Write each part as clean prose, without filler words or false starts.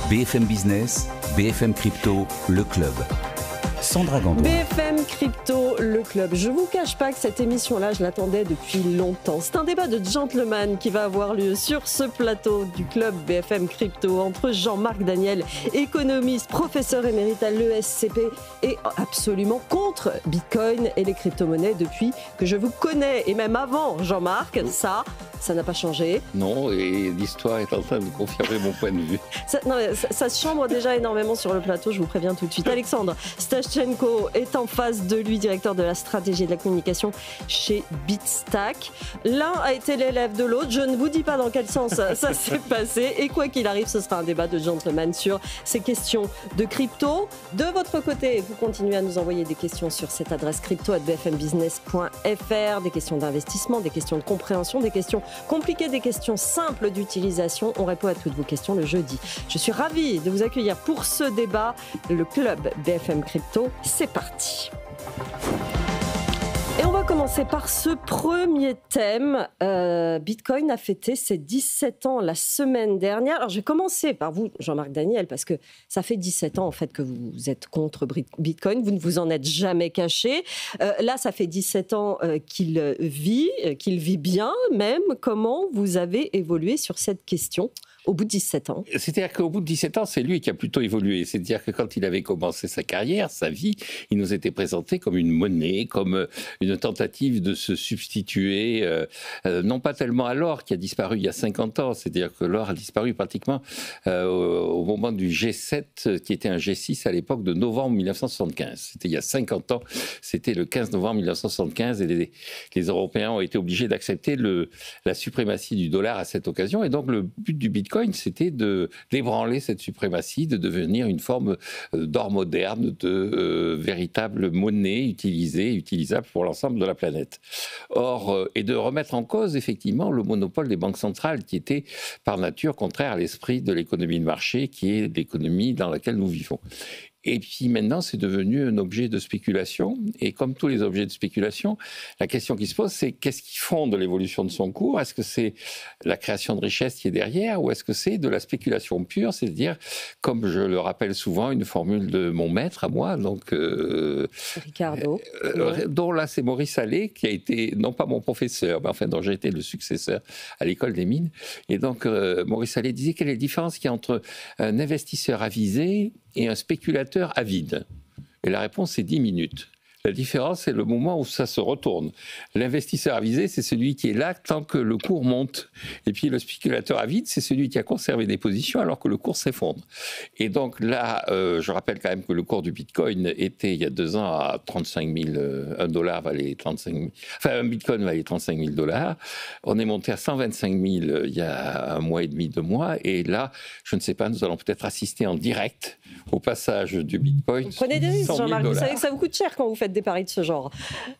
BFM Business, BFM Crypto, le club. Sandra Gandoin. BFM Crypto, le club. Je vous cache pas que cette émission-là, je l'attendais depuis longtemps. C'est un débat de gentleman qui va avoir lieu sur ce plateau du club BFM Crypto entre Jean-Marc Daniel, économiste, professeur émérite à l'ESCP et absolument contre Bitcoin et les crypto-monnaies depuis que je vous connais. Et même avant Jean-Marc, ça n'a pas changé. Non, et l'histoire est en train de confirmer mon point de vue. Ça se chambre déjà énormément sur le plateau, je vous préviens tout de suite. Alexandre Stashchenko est en face de lui, directeur de la stratégie et de la communication chez Bitstack. L'un a été l'élève de l'autre, je ne vous dis pas dans quel sens ça s'est passé. Et quoi qu'il arrive, ce sera un débat de gentleman sur ces questions de crypto. De votre côté, vous continuez à nous envoyer des questions sur cette adresse crypto@bfmbusiness.fr, des questions d'investissement, des questions de compréhension, des questions compliquées, des questions simples d'utilisation. On répond à toutes vos questions le jeudi. Je suis ravie de vous accueillir pour ce débat, le club BFM Crypto. C'est parti. Et on va commencer par ce premier thème. Bitcoin a fêté ses 17 ans la semaine dernière. Alors, je vais commencer par vous, Jean-Marc Daniel, parce que ça fait 17 ans en fait que vous êtes contre Bitcoin. Vous ne vous en êtes jamais caché. Là, ça fait 17 ans qu'il vit bien même. Comment vous avez évolué sur cette question au bout de 17 ans? C'est-à-dire qu'au bout de 17 ans, c'est lui qui a plutôt évolué. C'est-à-dire que quand il avait commencé sa carrière, sa vie, il nous était présenté comme une monnaie, comme une tentative de se substituer, non pas tellement à l'or qui a disparu il y a 50 ans, c'est-à-dire que l'or a disparu pratiquement au moment du G7, qui était un G6 à l'époque de novembre 1975. C'était il y a 50 ans, c'était le 15 novembre 1975, et les Européens ont été obligés d'accepter la suprématie du dollar à cette occasion, et donc le but du Bitcoin, c'était d'ébranler cette suprématie, de devenir une forme d'or moderne, de véritable monnaie utilisable pour l'ensemble de la planète. Or, et de remettre en cause effectivement le monopole des banques centrales qui était par nature contraire à l'esprit de l'économie de marché, qui est l'économie dans laquelle nous vivons. Et puis maintenant, c'est devenu un objet de spéculation. Et comme tous les objets de spéculation, la question qui se pose, c'est qu'est-ce qui fonde l'évolution de son cours? Est-ce que c'est la création de richesse qui est derrière, ou est-ce que c'est de la spéculation pure, c'est-à-dire, comme je le rappelle souvent, une formule de mon maître à moi, donc Ricardo, dont là c'est Maurice Allais, qui a été non pas mon professeur, mais enfin dont j'ai été le successeur à l'école des mines. Et donc Maurice Allais disait quelle est la différence qu'il y a entre un investisseur avisé et un spéculateur avide. Et la réponse, c'est 10 minutes. La différence, c'est le moment où ça se retourne. L'investisseur avisé, c'est celui qui est là tant que le cours monte. Et puis le spéculateur avide, c'est celui qui a conservé des positions alors que le cours s'effondre. Et donc là, je rappelle quand même que le cours du Bitcoin était, il y a 2 ans, à 35 000. Un dollar valait 35 000. Enfin, un Bitcoin valait 35 000 $. On est monté à 125 000 il y a 1 mois et demi, 2 mois. Et là, je ne sais pas, nous allons peut-être assister en direct au passage du Bitcoin. Vous prenez des risques, Jean-Marc. Vous savez que ça vous coûte cher quand vous faites des paris de ce genre.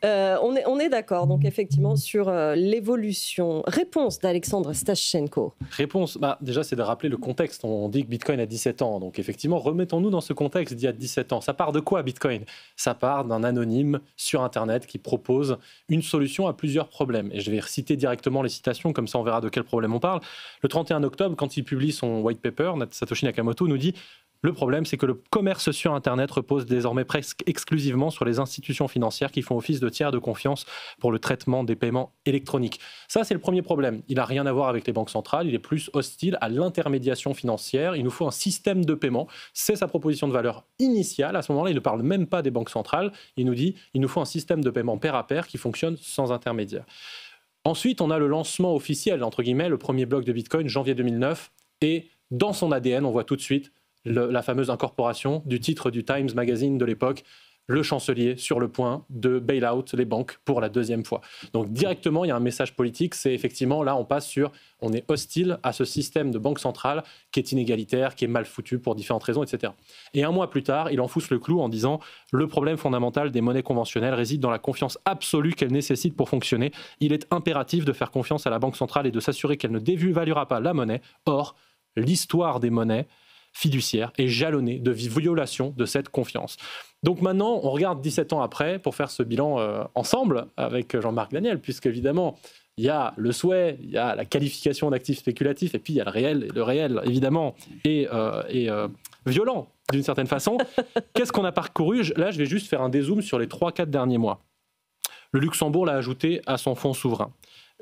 On est d'accord, donc effectivement, sur l'évolution. Réponse d'Alexandre Stashchenko. Réponse, déjà, c'est de rappeler le contexte. On dit que Bitcoin a 17 ans. Donc effectivement, remettons-nous dans ce contexte d'il y a 17 ans. Ça part de quoi, Bitcoin? Ça part d'un anonyme sur Internet qui propose une solution à plusieurs problèmes. Et je vais citer directement les citations, comme ça on verra de quel problème on parle. Le 31 octobre, quand il publie son white paper, Satoshi Nakamoto nous dit: le problème, c'est que le commerce sur Internet repose désormais presque exclusivement sur les institutions financières qui font office de tiers de confiance pour le traitement des paiements électroniques. Ça, c'est le premier problème. Il n'a rien à voir avec les banques centrales, il est plus hostile à l'intermédiation financière. Il nous faut un système de paiement. C'est sa proposition de valeur initiale. À ce moment-là, il ne parle même pas des banques centrales. Il nous dit il nous faut un système de paiement pair à pair qui fonctionne sans intermédiaire. Ensuite, on a le lancement officiel, entre guillemets, le premier bloc de Bitcoin, janvier 2009. Et dans son ADN, on voit tout de suite la fameuse incorporation du titre du Times Magazine de l'époque, le chancelier sur le point de bail-out les banques pour la 2e fois. Donc directement, il y a un message politique, c'est effectivement, là on passe sur, on est hostile à ce système de banque centrale qui est inégalitaire, qui est mal foutu pour différentes raisons, etc. Et 1 mois plus tard, il enfonce le clou en disant « Le problème fondamental des monnaies conventionnelles réside dans la confiance absolue qu'elles nécessitent pour fonctionner. Il est impératif de faire confiance à la banque centrale et de s'assurer qu'elle ne dévaluera pas la monnaie. Or, l'histoire des monnaies fiduciaire est jalonnée de violations de cette confiance. » Donc maintenant, on regarde 17 ans après pour faire ce bilan ensemble avec Jean-Marc Daniel, puisque évidemment, il y a le souhait, il y a la qualification d'actifs spéculatifs, et puis il y a le réel. Et le réel, évidemment, est violent, d'une certaine façon. Qu'est-ce qu'on a parcouru? Là, je vais juste faire un dézoom sur les 3-4 derniers mois. Le Luxembourg l'a ajouté à son fonds souverain.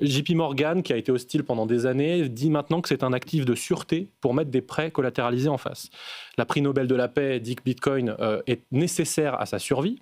JP Morgan, qui a été hostile pendant des années, dit maintenant que c'est un actif de sûreté pour mettre des prêts collatéralisés en face. La prix Nobel de la paix dit que Bitcoin est nécessaire à sa survie.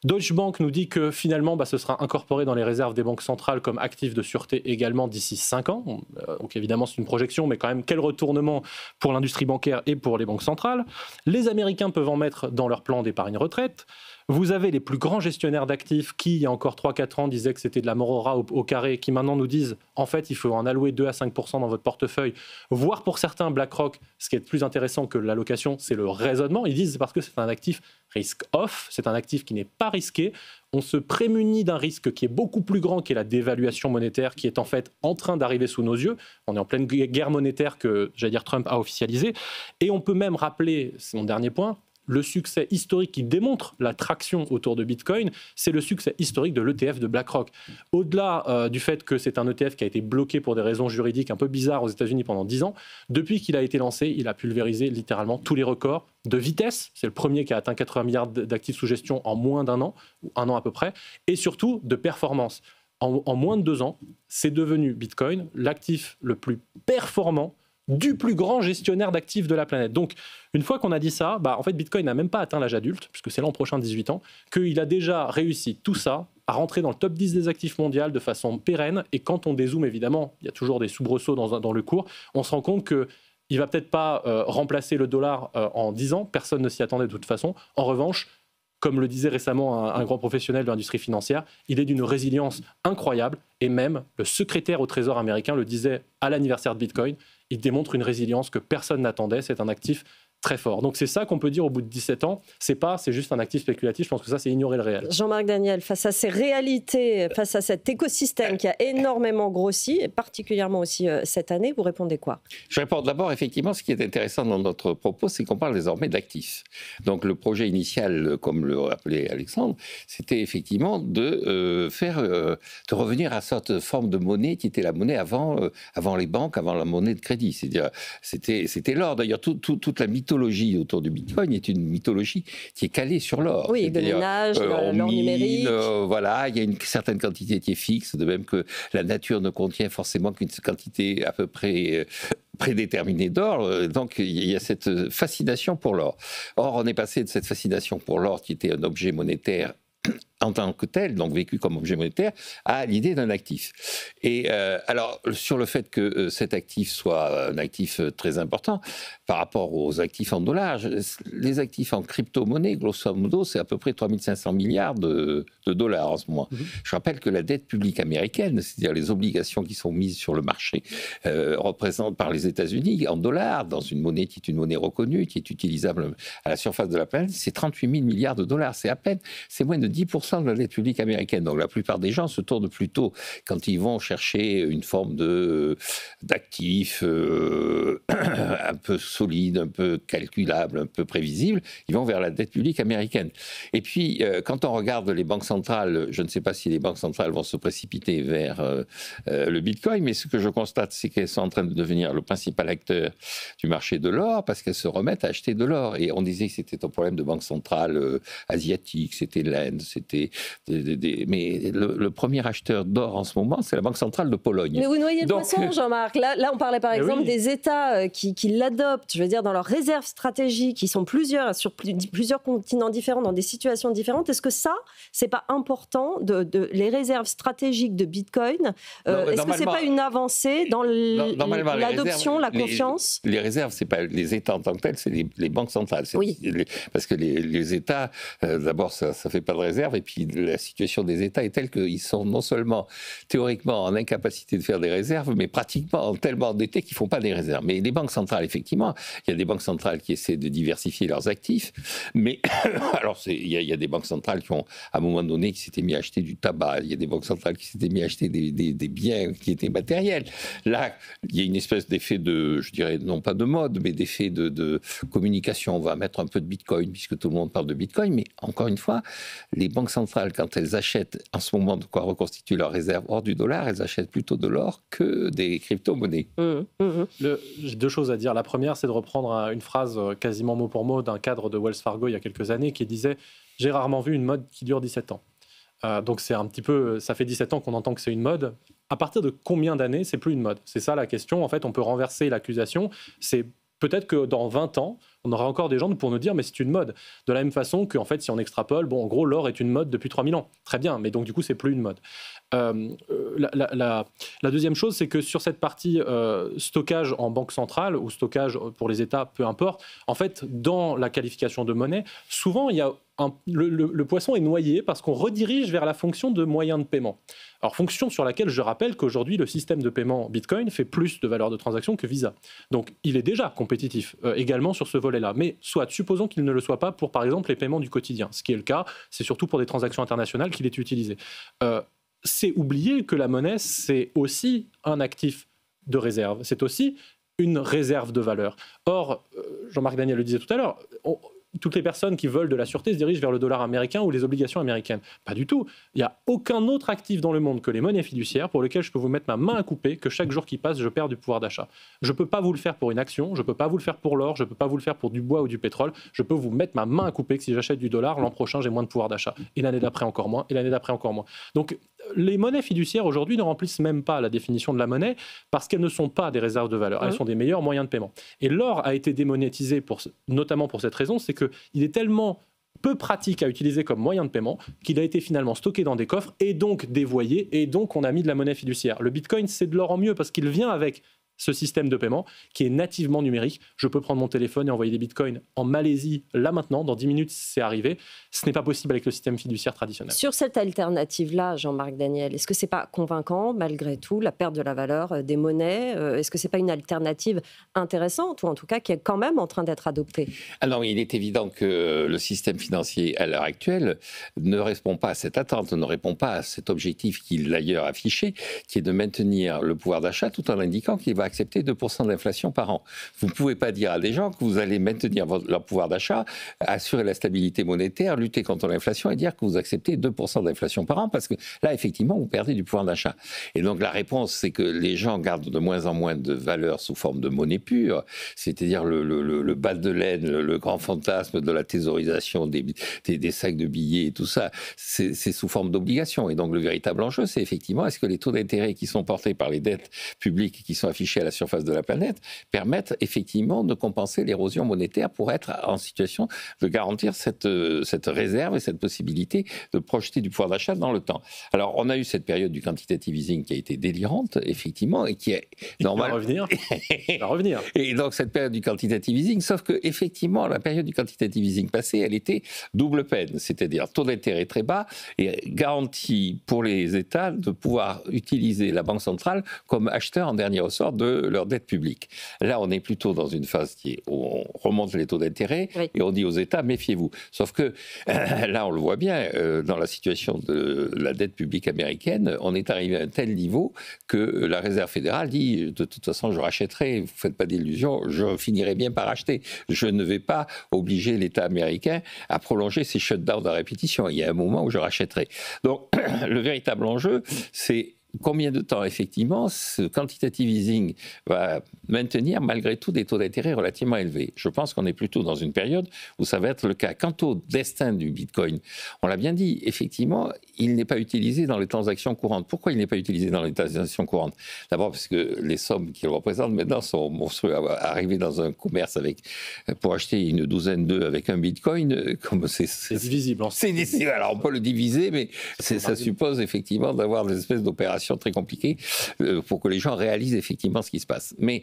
Deutsche Bank nous dit que finalement, ce sera incorporé dans les réserves des banques centrales comme actif de sûreté également d'ici 5 ans. Donc évidemment, c'est une projection, mais quand même, quel retournement pour l'industrie bancaire et pour les banques centrales. Les Américains peuvent en mettre dans leur plan d'épargne retraite. Vous avez les plus grands gestionnaires d'actifs qui, il y a encore 3-4 ans, disaient que c'était de la morora au carré, qui maintenant nous disent, en fait, il faut en allouer 2 à 5% dans votre portefeuille, voire pour certains, BlackRock, ce qui est plus intéressant que l'allocation, c'est le raisonnement. Ils disent c'est parce que c'est un actif risk-off, c'est un actif qui n'est pas risqué. On se prémunit d'un risque qui est beaucoup plus grand, qui est la dévaluation monétaire, qui est en fait en train d'arriver sous nos yeux. On est en pleine guerre monétaire que, j'allais dire, Trump a officialisée. Et on peut même rappeler, c'est mon dernier point, le succès historique qui démontre la traction autour de Bitcoin, c'est le succès historique de l'ETF de BlackRock. Au-delà du fait que c'est un ETF qui a été bloqué pour des raisons juridiques un peu bizarres aux États-Unis pendant 10 ans, depuis qu'il a été lancé, il a pulvérisé littéralement tous les records de vitesse. C'est le premier qui a atteint 80 milliards d'actifs sous gestion en moins d'un an, ou un an à peu près, et surtout de performance. En moins de 2 ans, c'est devenu Bitcoin l'actif le plus performant du plus grand gestionnaire d'actifs de la planète. Donc, une fois qu'on a dit ça, en fait, Bitcoin n'a même pas atteint l'âge adulte, puisque c'est l'an prochain 18 ans, qu'il a déjà réussi tout ça à rentrer dans le top 10 des actifs mondiaux de façon pérenne. Et quand on dézoome, évidemment, il y a toujours des soubresauts dans le cours, on se rend compte qu'il ne va peut-être pas remplacer le dollar en 10 ans, personne ne s'y attendait de toute façon. En revanche, comme le disait récemment un grand professionnel de l'industrie financière, il est d'une résilience incroyable. Et même le secrétaire au Trésor américain le disait à l'anniversaire de Bitcoin, il démontre une résilience que personne n'attendait. C'est un actif très fort. Donc c'est ça qu'on peut dire au bout de 17 ans. C'est juste un actif spéculatif. Je pense que ça, c'est ignorer le réel. Jean-Marc Daniel, face à ces réalités, face à cet écosystème qui a énormément grossi, et particulièrement aussi cette année, vous répondez quoi? Je réponds d'abord, effectivement, ce qui est intéressant dans notre propos, c'est qu'on parle désormais d'actifs. Donc le projet initial, comme le rappelait Alexandre, c'était effectivement de revenir à cette forme de monnaie qui était la monnaie avant les banques, avant la monnaie de crédit. C'est-à-dire, c'était l'or. D'ailleurs, toute la mythologie autour du Bitcoin est une mythologie qui est calée sur l'or. Oui, le minage, l'or numérique. Voilà, il y a une certaine quantité qui est fixe, de même que la nature ne contient forcément qu'une quantité à peu près prédéterminée d'or. Donc, il y a cette fascination pour l'or. Or, on est passé de cette fascination pour l'or qui était un objet monétaire en tant que tel, donc vécu comme objet monétaire, à l'idée d'un actif. Et alors, sur le fait que cet actif soit un actif très important par rapport aux actifs en dollars, les actifs en crypto-monnaie, grosso modo, c'est à peu près 3500 milliards de dollars en ce moment. Je rappelle que la dette publique américaine, c'est-à-dire les obligations qui sont mises sur le marché, représentent par les États-Unis en dollars, dans une monnaie qui est une monnaie reconnue, qui est utilisable à la surface de la planète, c'est 38 000 milliards de dollars. C'est moins de 10% de la dette publique américaine. Donc la plupart des gens se tournent plutôt, quand ils vont chercher une forme d'actifs un peu solide, un peu calculable, un peu prévisible, ils vont vers la dette publique américaine. Et puis, quand on regarde les banques centrales, je ne sais pas si les banques centrales vont se précipiter vers le Bitcoin, mais ce que je constate, c'est qu'elles sont en train de devenir le principal acteur du marché de l'or, parce qu'elles se remettent à acheter de l'or. Et on disait que c'était un problème de banque centrale asiatique, c'était l'Inde, c'était mais le premier acheteur d'or en ce moment, c'est la Banque centrale de Pologne. Mais vous noyez le poisson, Jean-Marc. Là, on parlait par exemple des États qui l'adoptent, je veux dire, dans leurs réserves stratégiques, qui sont sur plusieurs continents différents, dans des situations différentes. Est-ce que ça, c'est pas important, les réserves stratégiques de Bitcoin? Est-ce que c'est pas une avancée dans l'adoption, la confiance? Les réserves, c'est pas les États en tant que tels, c'est les banques centrales. Oui. Parce que les États, d'abord, ça fait pas de réserve, et puis la situation des États est telle qu'ils sont non seulement théoriquement en incapacité de faire des réserves, mais pratiquement tellement endettés qu'ils ne font pas des réserves. Mais les banques centrales, effectivement, il y a des banques centrales qui essaient de diversifier leurs actifs, mais alors il y a des banques centrales qui ont, à un moment donné, qui s'étaient mis à acheter du tabac, il y a des banques centrales qui s'étaient mis à acheter des biens qui étaient matériels. Là, il y a une espèce d'effet de, je dirais, non pas de mode, mais d'effet de communication. On va mettre un peu de Bitcoin, puisque tout le monde parle de Bitcoin, mais encore une fois, les banques centrales, quand elles achètent en ce moment de quoi reconstituer leurs réserves hors du dollar, elles achètent plutôt de l'or que des crypto-monnaies. J'ai deux choses à dire. La première, c'est de reprendre une phrase quasiment mot pour mot d'un cadre de Wells Fargo il y a quelques années qui disait « J'ai rarement vu une mode qui dure 17 ans ». Donc c'est un petit peu, ça fait 17 ans qu'on entend que c'est une mode. À partir de combien d'années c'est plus une mode? C'est ça la question. En fait, on peut renverser l'accusation. C'est peut-être que dans 20 ans, on aura encore des gens pour nous dire mais c'est une mode. De la même façon qu'en fait, si on extrapole, bon, en gros, l'or est une mode depuis 3000 ans. Très bien, mais donc du coup, c'est plus une mode. La deuxième chose, c'est que sur cette partie stockage en banque centrale ou stockage pour les États, peu importe, en fait, dans la qualification de monnaie, souvent, il y a le poisson est noyé parce qu'on redirige vers la fonction de moyen de paiement. Alors, fonction sur laquelle je rappelle qu'aujourd'hui, le système de paiement Bitcoin fait plus de valeur de transaction que Visa. Donc, il est déjà compétitif également sur ce volet-là. Mais soit, supposons qu'il ne le soit pas pour, par exemple, les paiements du quotidien. Ce qui est le cas, c'est surtout pour des transactions internationales qu'il est utilisé. C'est oublier que la monnaie, c'est aussi un actif de réserve. C'est aussi une réserve de valeur. Or, Jean-Marc Daniel le disait tout à l'heure, toutes les personnes qui veulent de la sûreté se dirigent vers le dollar américain ou les obligations américaines. Pas du tout. Il n'y a aucun autre actif dans le monde que les monnaies fiduciaires pour lequel je peux vous mettre ma main à couper que chaque jour qui passe, je perds du pouvoir d'achat. Je ne peux pas vous le faire pour une action, je ne peux pas vous le faire pour l'or, je ne peux pas vous le faire pour du bois ou du pétrole. Je peux vous mettre ma main à couper que si j'achète du dollar, l'an prochain, j'ai moins de pouvoir d'achat. Et l'année d'après encore moins, et l'année d'après encore moins. Donc, les monnaies fiduciaires aujourd'hui ne remplissent même pas la définition de la monnaie parce qu'elles ne sont pas des réserves de valeur. Elles sont des meilleurs moyens de paiement. Et l'or a été démonétisé notamment pour cette raison, c'est qu'il est tellement peu pratique à utiliser comme moyen de paiement qu'il a été finalement stocké dans des coffres et donc dévoyé, et donc on a mis de la monnaie fiduciaire. Le Bitcoin, c'est de l'or en mieux parce qu'il vient avec ce système de paiement qui est nativement numérique. Je peux prendre mon téléphone et envoyer des bitcoins en Malaisie, là maintenant, dans 10 minutes, c'est arrivé. Ce n'est pas possible avec le système fiduciaire traditionnel. Sur cette alternative-là, Jean-Marc Daniel, est-ce que ce n'est pas convaincant, malgré tout, la perte de la valeur des monnaies? Est-ce que ce n'est pas une alternative intéressante, ou en tout cas qui est quand même en train d'être adoptée? Alors, il est évident que le système financier, à l'heure actuelle, ne répond pas à cette attente, ne répond pas à cet objectif qu'il a d'ailleurs affiché, qui est de maintenir le pouvoir d'achat tout en indiquant qu'il va accepter 2% d'inflation par an. Vous ne pouvez pas dire à des gens que vous allez maintenir leur pouvoir d'achat, assurer la stabilité monétaire, lutter contre l'inflation et dire que vous acceptez 2% d'inflation par an, parce que là, effectivement, vous perdez du pouvoir d'achat. Et donc, la réponse, c'est que les gens gardent de moins en moins de valeur sous forme de monnaie pure, c'est-à-dire le bal de laine, le grand fantasme de la thésaurisation des sacs de billets et tout ça, c'est sous forme d'obligation. Et donc, le véritable enjeu, c'est effectivement, est-ce que les taux d'intérêt qui sont portés par les dettes publiques qui sont affichées à la surface de la planète permettent effectivement de compenser l'érosion monétaire pour être en situation de garantir cette réserve et cette possibilité de projeter du pouvoir d'achat dans le temps. Alors, on a eu cette période du quantitative easing qui a été délirante, effectivement, et qui est normale. Il va revenir. Et donc, cette période du quantitative easing, sauf que, effectivement, la période du quantitative easing passée, elle était double peine, c'est-à-dire taux d'intérêt très bas et garantie pour les États de pouvoir utiliser la Banque centrale comme acheteur en dernier ressort de leur dette publique. Là, on est plutôt dans une phase où on remonte les taux d'intérêt et on dit aux États, méfiez-vous. Sauf que là, on le voit bien, dans la situation de la dette publique américaine, on est arrivé à un tel niveau que la Réserve fédérale dit, de toute façon, je rachèterai, vous ne faites pas d'illusions, je finirai bien par acheter. Je ne vais pas obliger l'État américain à prolonger ses shutdowns à répétition. Il y a un moment où je rachèterai. Donc, le véritable enjeu, c'est combien de temps, effectivement, ce quantitative easing va maintenir, malgré tout, des taux d'intérêt relativement élevés. Je pense qu'on est plutôt dans une période où ça va être le cas. Quant au destin du Bitcoin, on l'a bien dit, effectivement, il n'est pas utilisé dans les transactions courantes. Pourquoi il n'est pas utilisé dans les transactions courantes? D'abord parce que les sommes qu'il représente maintenant sont monstrueuses. Arriver dans un commerce pour acheter une douzaine d'œufs avec un Bitcoin, comme c'est divisible. C'est divisible. Alors, on peut le diviser, mais ça suppose effectivement d'avoir des espèces d'opérations très compliquées pour que les gens réalisent effectivement ce qui se passe. Mais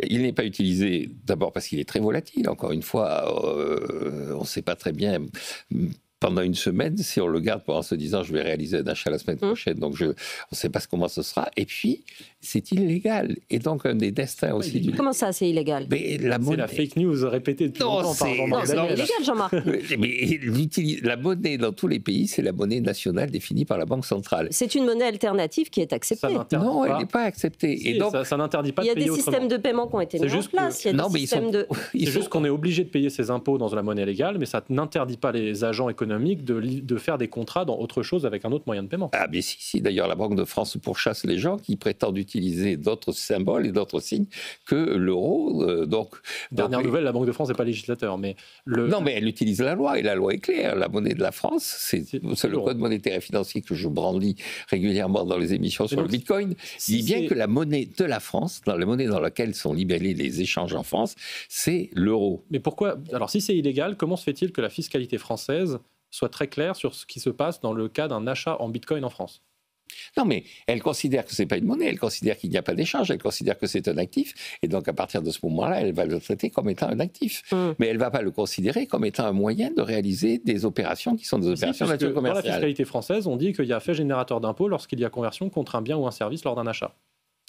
il n'est pas utilisé d'abord parce qu'il est très volatile. Encore une fois, on ne sait pas très bien pendant une semaine, si on le garde en se disant je vais réaliser un achat la semaine prochaine, donc on ne sait pas comment ce sera. Et puis, c'est illégal. Et donc, un des destins aussi du... Comment ça, c'est illégal? Mais C'est la fake news répétée depuis longtemps par Jean-Marc C'est Daniel. illégal, Jean-Marc. Mais la monnaie dans tous les pays, c'est la monnaie nationale définie par la Banque centrale. C'est une monnaie alternative qui est acceptée. Non, elle n'est pas acceptée. Si, et donc, ça n'interdit pas Il y de a payer des autrement. systèmes de paiement qui ont été mis en place. Il y a des systèmes de... C'est juste qu'on est obligé de payer ses impôts dans la monnaie légale, mais ça n'interdit pas les agents économiques de faire des contrats dans autre chose avec un autre moyen de paiement. Ah, mais si. D'ailleurs, la Banque de France pourchasse les gens qui prétendent utiliser d'autres symboles et d'autres signes que l'euro. Dernière nouvelle, la Banque de France n'est pas législateur. Non, mais elle utilise la loi, et la loi est claire. La monnaie de la France, c'est le code monétaire et financier que je brandis régulièrement dans les émissions sur le Bitcoin, dit bien que la monnaie de la France, la monnaie dans laquelle sont libellés les échanges en France, c'est l'euro. Mais pourquoi? Alors, si c'est illégal, comment se fait-il que la fiscalité française soit très claire sur ce qui se passe dans le cas d'un achat en Bitcoin en France? Non, mais elle considère que ce n'est pas une monnaie, elle considère qu'il n'y a pas d'échange, elle considère que c'est un actif, et donc à partir de ce moment-là, elle va le traiter comme étant un actif. Mais elle ne va pas le considérer comme étant un moyen de réaliser des opérations qui sont des opérations de nature commerciale. Dans la fiscalité française, on dit qu'il y a fait générateur d'impôt lorsqu'il y a conversion contre un bien ou un service lors d'un achat.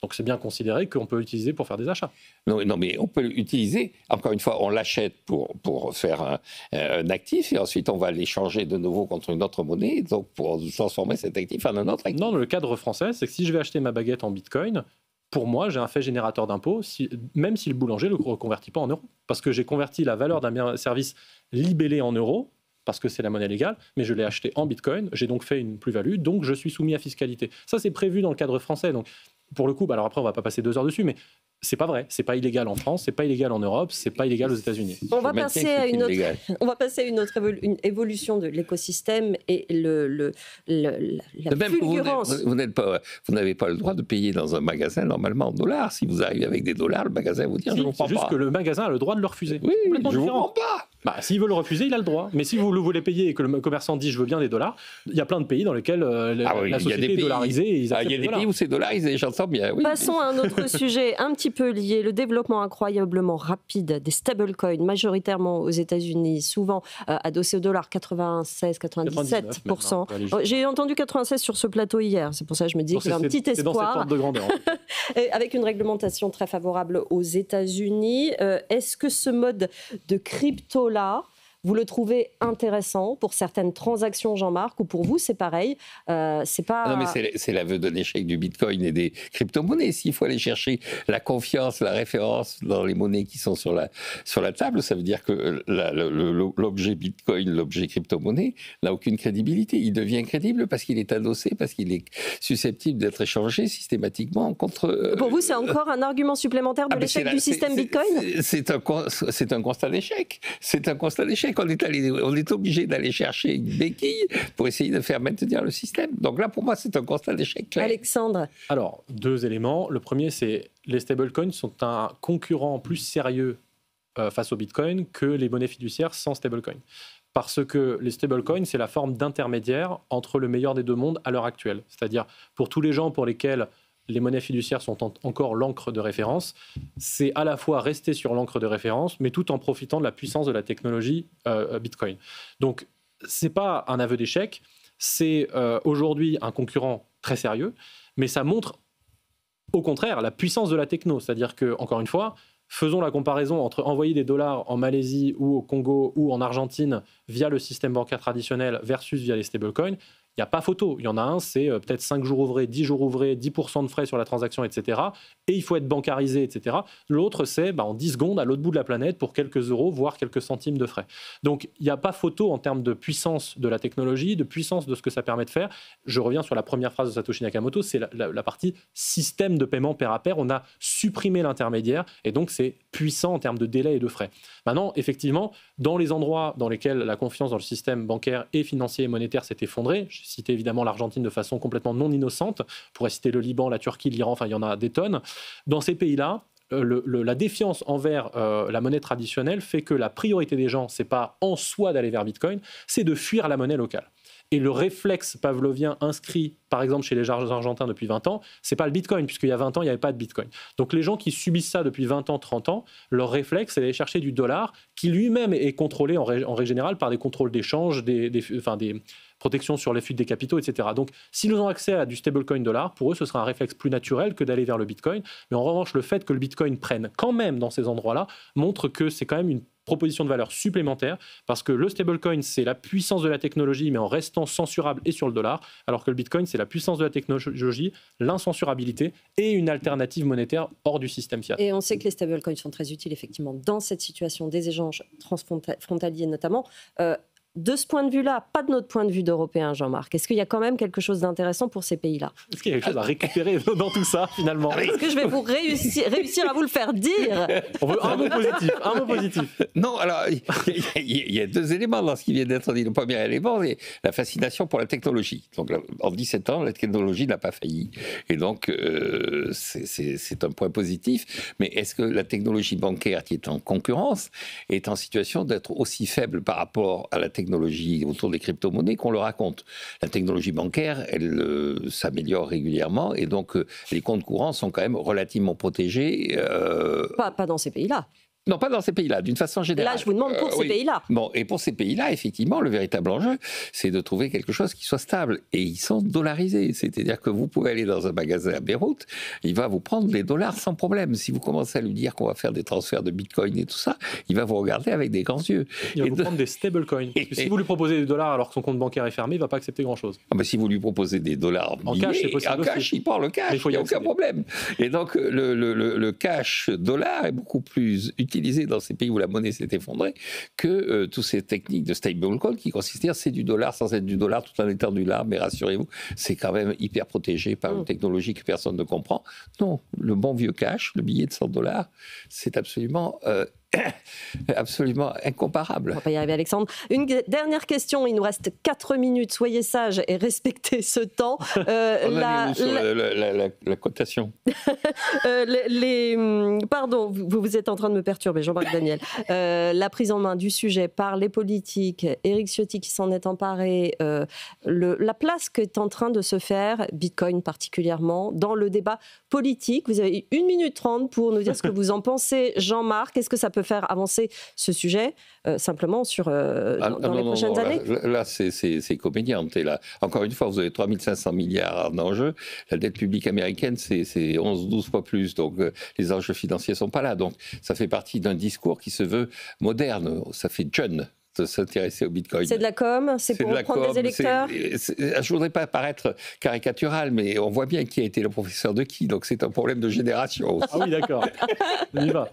Donc c'est bien considéré qu'on peut l'utiliser pour faire des achats. Non, mais on peut l'utiliser. Encore une fois, on l'achète pour faire un actif et ensuite on va l'échanger de nouveau contre une autre monnaie, donc pour transformer cet actif en un autre actif. Non, le cadre français, c'est que si je vais acheter ma baguette en Bitcoin, pour moi, j'ai un fait générateur d'impôt, même si le boulanger ne le reconvertit pas en euros. Parce que j'ai converti la valeur d'un bien service libellé en euros, parce que c'est la monnaie légale, mais je l'ai acheté en Bitcoin, j'ai donc fait une plus-value, donc je suis soumis à fiscalité. Ça, c'est prévu dans le cadre français. Donc, pour le coup, alors après, on ne va pas passer 2 heures dessus, mais c'est pas vrai. C'est pas illégal en France, c'est pas illégal en Europe, c'est pas illégal aux États-Unis. On va passer à une autre évolution de l'écosystème et la fulgurance. Vous n'avez pas le droit de payer dans un magasin normalement en dollars. Si vous arrivez avec des dollars, le magasin vous dit je ne vous prends pas. C'est juste que le magasin a le droit de le refuser. Oui, je ne vous prends pas. S'il veut le refuser, il a le droit. Mais si vous le voulez payer et que le commerçant dit je veux bien des dollars, il y a plein de pays dans lesquels la société est dollarisée et ils acceptent il y a des pays où c'est dollarisé, j'entends bien. Oui. Passons à un autre sujet un petit peu lié, le développement incroyablement rapide des stablecoins, majoritairement aux États-Unis, souvent adossés au dollar, 96-97%. J'ai entendu 96 sur ce plateau hier, c'est pour ça que je me dis qu'il y a un petit espoir. C'est dans cette ordre de grandeur. Avec une réglementation très favorable aux États-Unis. Est-ce que ce mode de crypto-là, vous le trouvez intéressant pour certaines transactions, Jean-Marc, ou pour vous, c'est pareil? C'est pas... Non, mais c'est l'aveu d'un échec du Bitcoin et des crypto-monnaies. S'il faut aller chercher la confiance, la référence dans les monnaies qui sont sur la table, ça veut dire que l'objet Bitcoin, l'objet crypto-monnaie, n'a aucune crédibilité. Il devient crédible parce qu'il est adossé, parce qu'il est susceptible d'être échangé systématiquement contre... Pour vous, c'est encore un argument supplémentaire de l'échec du système Bitcoin? C'est un constat d'échec. C'est un constat d'échec. On est obligé d'aller chercher une béquille pour essayer de faire maintenir le système. Donc là, pour moi, c'est un constat d'échec clair. Alexandre. Alors, 2 éléments. Le premier, c'est les stablecoins sont un concurrent plus sérieux face au Bitcoin que les monnaies fiduciaires sans stablecoin. Parce que les stablecoins, c'est la forme d'intermédiaire entre le meilleur des 2 mondes à l'heure actuelle. C'est-à-dire, pour tous les gens pour lesquels les monnaies fiduciaires sont encore l'encre de référence, c'est à la fois rester sur l'encre de référence, mais tout en profitant de la puissance de la technologie Bitcoin. Donc, ce n'est pas un aveu d'échec, c'est aujourd'hui un concurrent très sérieux, mais ça montre au contraire la puissance de la techno. C'est-à-dire que, encore une fois, faisons la comparaison entre envoyer des dollars en Malaisie ou au Congo ou en Argentine via le système bancaire traditionnel versus via les stablecoins. Il n'y a pas photo. Il y en a un, c'est peut-être 5 jours ouvrés, 10 jours ouvrés, 10% de frais sur la transaction, etc. Et il faut être bancarisé, etc. L'autre, c'est en 10 secondes à l'autre bout de la planète pour quelques euros, voire quelques centimes de frais. Donc, il n'y a pas photo en termes de puissance de la technologie, de puissance de ce que ça permet de faire. Je reviens sur la première phrase de Satoshi Nakamoto, c'est la partie système de paiement pair à pair. On a supprimé l'intermédiaire et donc c'est puissant en termes de délai et de frais. Maintenant, effectivement, dans les endroits dans lesquels la confiance dans le système bancaire et financier et monétaire s'est effondrée, j'ai cité évidemment l'Argentine de façon complètement non innocente, on pourrait citer le Liban, la Turquie, l'Iran, enfin il y en a des tonnes. Dans ces pays-là, la défiance envers la monnaie traditionnelle fait que la priorité des gens, c'est pas en soi d'aller vers Bitcoin, c'est de fuir la monnaie locale. Et le réflexe pavlovien inscrit, par exemple, chez les Argentins depuis 20 ans, c'est pas le Bitcoin, puisqu'il y a 20 ans, il n'y avait pas de Bitcoin. Donc les gens qui subissent ça depuis 20 ans, 30 ans, leur réflexe, c'est d'aller chercher du dollar, qui lui-même est contrôlé en règle générale par des contrôles d'échange, des protections sur les fuites des capitaux, etc. Donc s'ils ont accès à du stablecoin dollar, pour eux, ce sera un réflexe plus naturel que d'aller vers le Bitcoin. Mais en revanche, le fait que le Bitcoin prenne quand même dans ces endroits-là montre que c'est quand même une proposition de valeur supplémentaire, parce que le stablecoin, c'est la puissance de la technologie, mais en restant censurable et sur le dollar, alors que le Bitcoin, c'est la puissance de la technologie, l'incensurabilité et une alternative monétaire hors du système fiat. Et on sait que les stablecoins sont très utiles, effectivement, dans cette situation des échanges transfrontaliers notamment. De ce point de vue-là, pas de notre point de vue d'Européens, Jean-Marc. Est-ce qu'il y a quand même quelque chose d'intéressant pour ces pays-là? Est-ce qu'il y a quelque chose à récupérer dans tout ça, finalement? Est-ce que je vais réussir à vous le faire dire? On veut un mot positif. Non, alors, il y a deux éléments dans ce qui vient d'être dit. Le premier élément, c'est la fascination pour la technologie. Donc, en 17 ans, la technologie n'a pas failli. Et donc, c'est un point positif. Mais est-ce que la technologie bancaire, qui est en concurrence, est en situation d'être aussi faible par rapport à la technologie autour des crypto-monnaies qu'on le raconte? La technologie bancaire, elle s'améliore régulièrement et donc les comptes courants sont quand même relativement protégés. Pas dans ces pays-là. Non, pas dans ces pays-là, d'une façon générale. Là, je vous demande pour ces pays-là. Bon, et pour ces pays-là, effectivement, le véritable enjeu, c'est de trouver quelque chose qui soit stable. Et ils sont dollarisés. C'est-à-dire que vous pouvez aller dans un magasin à Beyrouth, il va vous prendre les dollars sans problème. Si vous commencez à lui dire qu'on va faire des transferts de Bitcoin et tout ça, il va vous regarder avec des grands yeux. Il va vous prendre des stablecoins. Parce que si vous lui proposez des dollars alors que son compte bancaire est fermé, il ne va pas accepter grand-chose. Ah ben si vous lui proposez des dollars en cash, c'est possible. En cash, il prend le cash, il n'y a aucun problème. Et donc, le cash dollar est beaucoup plus utilisé dans ces pays où la monnaie s'est effondrée que toutes ces techniques de stablecoin qui consistent à dire c'est du dollar sans être du dollar tout en étant du dollar, mais rassurez-vous, c'est quand même hyper protégé par une technologie que personne ne comprend. Non, le bon vieux cash, le billet de 100 $, c'est absolument incomparable. On va pas y arriver, Alexandre. Une dernière question, il nous reste 4 minutes, soyez sages et respectez ce temps. La cotation. Pardon, vous êtes en train de me perturber, Jean-Marc Daniel. La prise en main du sujet par les politiques, Éric Ciotti qui s'en est emparé, la place qu'est en train de se faire, Bitcoin particulièrement, dans le débat politique. Vous avez 1 minute 30 pour nous dire ce que vous en pensez, Jean-Marc. Est-ce que ça peut faire avancer ce sujet simplement dans les prochaines années? Là, c'est comédien. Là. Encore une fois, vous avez 3 500 milliards d'enjeux. La dette publique américaine, c'est 11-12 fois plus. Donc, les enjeux financiers ne sont pas là. Donc, ça fait partie d'un discours qui se veut moderne. Ça fait jeune de s'intéresser au Bitcoin. C'est de la com, c'est pour prendre des électeurs. Je ne voudrais pas paraître caricatural, mais on voit bien qui a été le professeur de qui, donc c'est un problème de génération aussi. Ah oui, d'accord. On y va.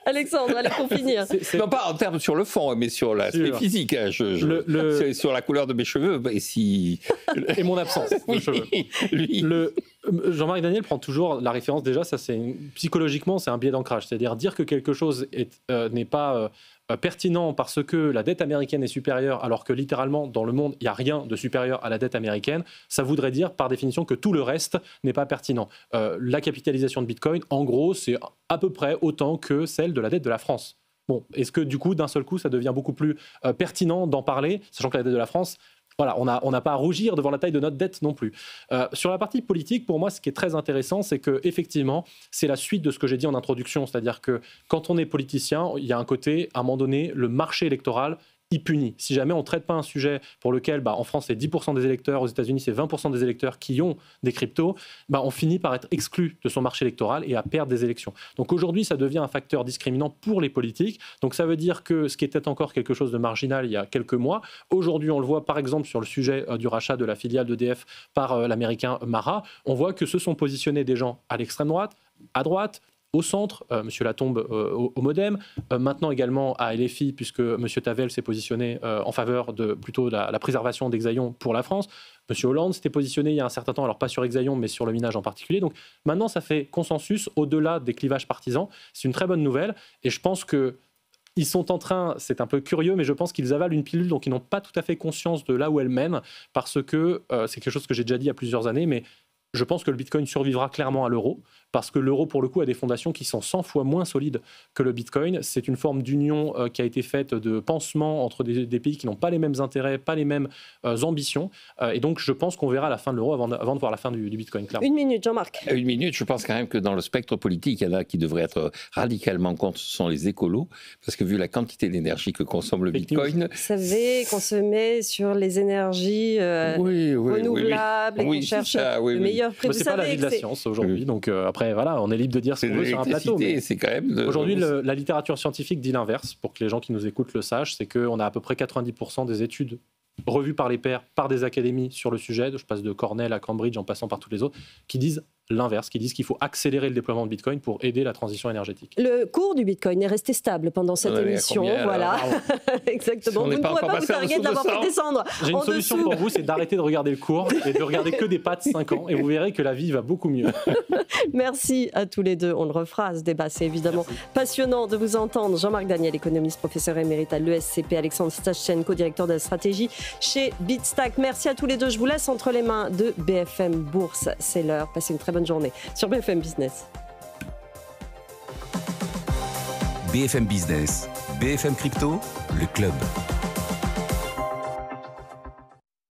Alexandre, allez, pour finir. Non, pas en termes sur le fond, mais sur l'aspect physique. Hein, sur la couleur de mes cheveux. Et mon absence de cheveux. Jean-Marc Daniel prend toujours la référence, déjà, ça, psychologiquement, c'est un biais d'ancrage. C'est-à-dire dire que quelque chose n'est pas pertinent parce que la dette américaine est supérieure, alors que littéralement, dans le monde, il n'y a rien de supérieur à la dette américaine, ça voudrait dire, par définition, que tout le reste n'est pas pertinent. La capitalisation de Bitcoin, en gros, c'est à peu près autant que celle de la dette de la France. Bon, est-ce que du coup, d'un seul coup, ça devient beaucoup plus pertinent d'en parler, sachant que la dette de la France, voilà, on n'a pas à rougir devant la taille de notre dette non plus. Sur la partie politique, pour moi, ce qui est très intéressant, c'est qu'effectivement, c'est la suite de ce que j'ai dit en introduction. C'est-à-dire que quand on est politicien, il y a un côté, à un moment donné, le marché électoral, il punit. Si jamais on ne traite pas un sujet pour lequel, en France, c'est 10% des électeurs, aux États-Unis, c'est 20% des électeurs qui ont des cryptos, on finit par être exclu de son marché électoral et à perdre des élections. Donc aujourd'hui, ça devient un facteur discriminant pour les politiques. Donc ça veut dire que ce qui était encore quelque chose de marginal il y a quelques mois, aujourd'hui, on le voit par exemple sur le sujet du rachat de la filiale d'EDF par l'américain Mara, on voit que se sont positionnés des gens à l'extrême droite, à droite, au centre, M. Latombe au Modem, maintenant également à LFI, puisque M. Tavel s'est positionné en faveur de plutôt la préservation d'Exaion pour la France. M. Hollande s'était positionné il y a un certain temps, alors pas sur Exaion, mais sur le minage en particulier. Donc maintenant, ça fait consensus au-delà des clivages partisans. C'est une très bonne nouvelle, et je pense que ils sont en train, c'est un peu curieux, mais je pense qu'ils avalent une pilule, donc ils n'ont pas tout à fait conscience de là où elle mène, parce que c'est quelque chose que j'ai déjà dit il y a plusieurs années, mais Je pense que le Bitcoin survivra clairement à l'euro, parce que l'euro, pour le coup, a des fondations qui sont 100 fois moins solides que le Bitcoin. C'est une forme d'union qui a été faite de pansement entre des pays qui n'ont pas les mêmes intérêts, pas les mêmes ambitions. Et donc, je pense qu'on verra la fin de l'euro avant de voir la fin du Bitcoin, clairement. 1 minute, Jean-Marc. 1 minute, je pense quand même que dans le spectre politique, il y en a qui devraient être radicalement contre, ce sont les écolos, parce que vu la quantité d'énergie que consomme le Bitcoin... Vous savez qu'on se met sur les énergies renouvelables et qu'on cherche le meilleur prix. C'est pas l'avis de la science aujourd'hui, donc après voilà, on est libre de dire ce qu'on veut sur un plateau. C'est quand même aujourd'hui, la littérature scientifique dit l'inverse, pour que les gens qui nous écoutent le sachent, c'est qu'on a à peu près 90% des études revues par les pairs, par des académies sur le sujet, je passe de Cornell à Cambridge en passant par tous les autres, qui disent l'inverse, qui disent qu'il faut accélérer le déploiement de Bitcoin pour aider la transition énergétique. Le cours du Bitcoin est resté stable pendant cette émission. Combien, voilà, exactement. Si vous ne pourrez pas vous targuer de l'avoir fait descendre. J'ai une solution pour vous, c'est d'arrêter de regarder le cours et de regarder que des pattes 5 ans, et vous verrez que la vie va beaucoup mieux. Merci à tous les deux. On le refera, ce débat. C'est évidemment passionnant de vous entendre. Jean-Marc Daniel, économiste, professeur émérite à l'ESCP. Alexandre Stashchenko, directeur de la stratégie chez Bitstack. Merci à tous les deux. Je vous laisse entre les mains de BFM Bourse. C'est l'heure. Passez une très bonne journée sur BFM Business. BFM Business, BFM Crypto, le club.